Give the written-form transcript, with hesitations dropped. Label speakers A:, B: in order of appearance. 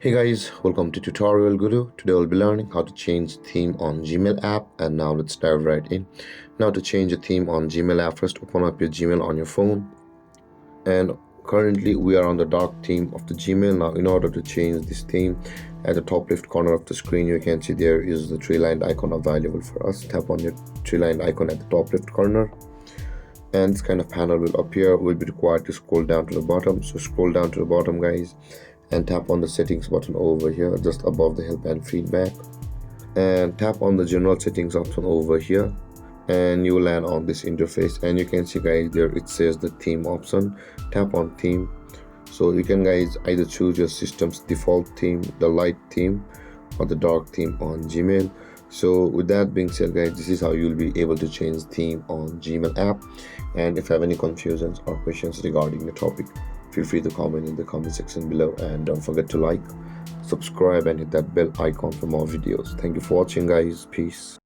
A: Hey guys, welcome to Tutorial Guru. Today we'll be learning how to change theme on Gmail app, and now let's dive right in. Now to change a theme on Gmail app, first open up your Gmail on your phone, and currently we are on the dark theme of the Gmail. Now in order to change this theme, at the top left corner of the screen you can see there is the three-lined icon available for us. Tap on your three-lined icon at the top left corner, and this kind of panel will appear. We'll be required to scroll down to the bottom, so scroll down to the bottom guys, and tap on the settings button over here just above the help and feedback, and tap on the general settings option over here, and you will land on this interface. And you can see guys there it says the theme option. Tap on theme, so you can guys either choose your system's default theme, the light theme, or the dark theme on Gmail. So with that being said guys, this is how you'll be able to change theme on Gmail app. And if you have any confusions or questions regarding the topic, feel free to comment in the comment section below, and don't forget to like, subscribe, and hit that bell icon for more videos. Thank you for watching guys. Peace.